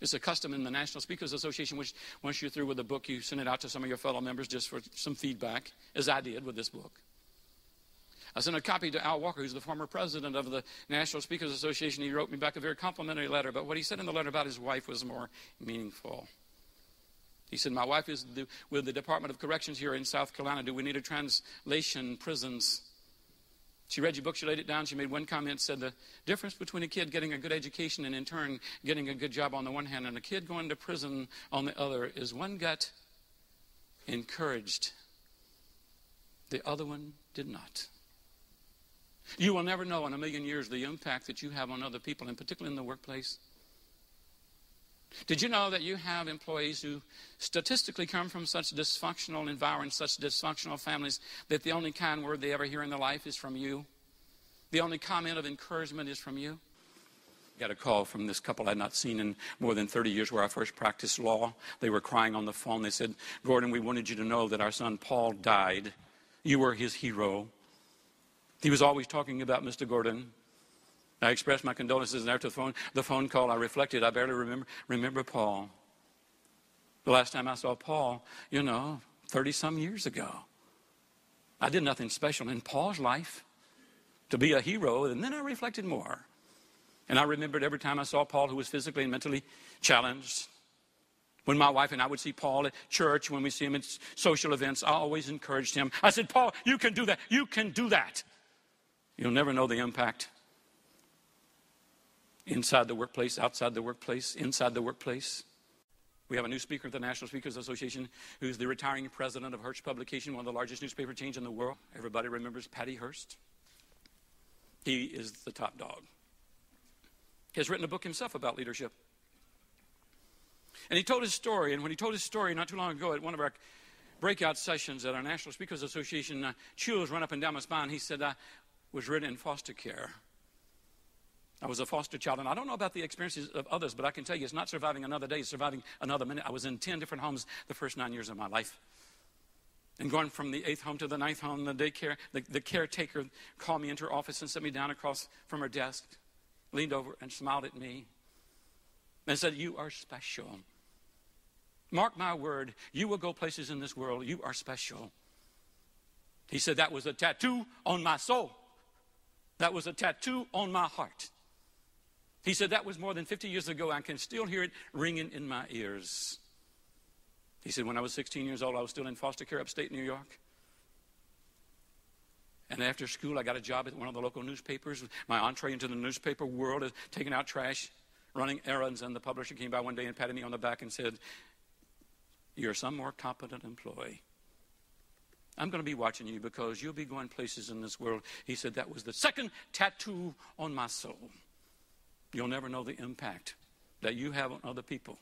It's a custom in the National Speakers Association, which once you're through with the book, you send it out to some of your fellow members just for some feedback, as I did with this book. I sent a copy to Al Walker, who's the former president of the National Speakers Association. He wrote me back a very complimentary letter, but what he said in the letter about his wife was more meaningful. He said, my wife is with the Department of Corrections here in South Carolina. Do we need a translation prisons? She read your book, she laid it down, she made one comment, said the difference between a kid getting a good education and in turn getting a good job on the one hand and a kid going to prison on the other is one got encouraged, the other one did not. You will never know in a million years the impact that you have on other people, and particularly in the workplace. Did you know that you have employees who statistically come from such dysfunctional environments, such dysfunctional families, that the only kind word they ever hear in their life is from you? The only comment of encouragement is from you? I got a call from this couple I had not seen in more than 30 years where I first practiced law. They were crying on the phone. They said, Gordon, we wanted you to know that our son Paul died. You were his hero. He was always talking about Mr. Gordon. I expressed my condolences, and after the phone call, I reflected. I barely remember Paul. The last time I saw Paul, 30-some years ago. I did nothing special in Paul's life to be a hero, and then I reflected more. And I remembered every time I saw Paul, who was physically and mentally challenged. When my wife and I would see Paul at church, when we see him at social events, I always encouraged him. I said, Paul, you can do that. You can do that. You'll never know the impact. Inside the workplace, outside the workplace, inside the workplace. We have a new speaker at the National Speakers Association who's the retiring president of Hearst Publication, one of the largest newspaper chains in the world. Everybody remembers Patty Hearst. He is the top dog. He has written a book himself about leadership. And he told his story, and when he told his story not too long ago at one of our breakout sessions at our National Speakers Association, chills run up and down my spine. He said, I was written in foster care. I was a foster child, and I don't know about the experiences of others, but I can tell you it's not surviving another day, it's surviving another minute. I was in 10 different homes the first 9 years of my life. And going from the 8th home to the 9th home, the daycare, the caretaker called me into her office and set me down across from her desk, leaned over and smiled at me and said, you are special. Mark my word, you will go places in this world, you are special. He said, that was a tattoo on my soul. That was a tattoo on my heart. He said, that was more than 50 years ago. I can still hear it ringing in my ears. He said, when I was 16 years old, I was still in foster care upstate New York. And after school, I got a job at one of the local newspapers. My entree into the newspaper world is taking out trash, running errands. And the publisher came by one day and patted me on the back and said, you're some more competent employee. I'm going to be watching you because you'll be going places in this world. He said, that was the second tattoo on my soul. You'll never know the impact that you have on other people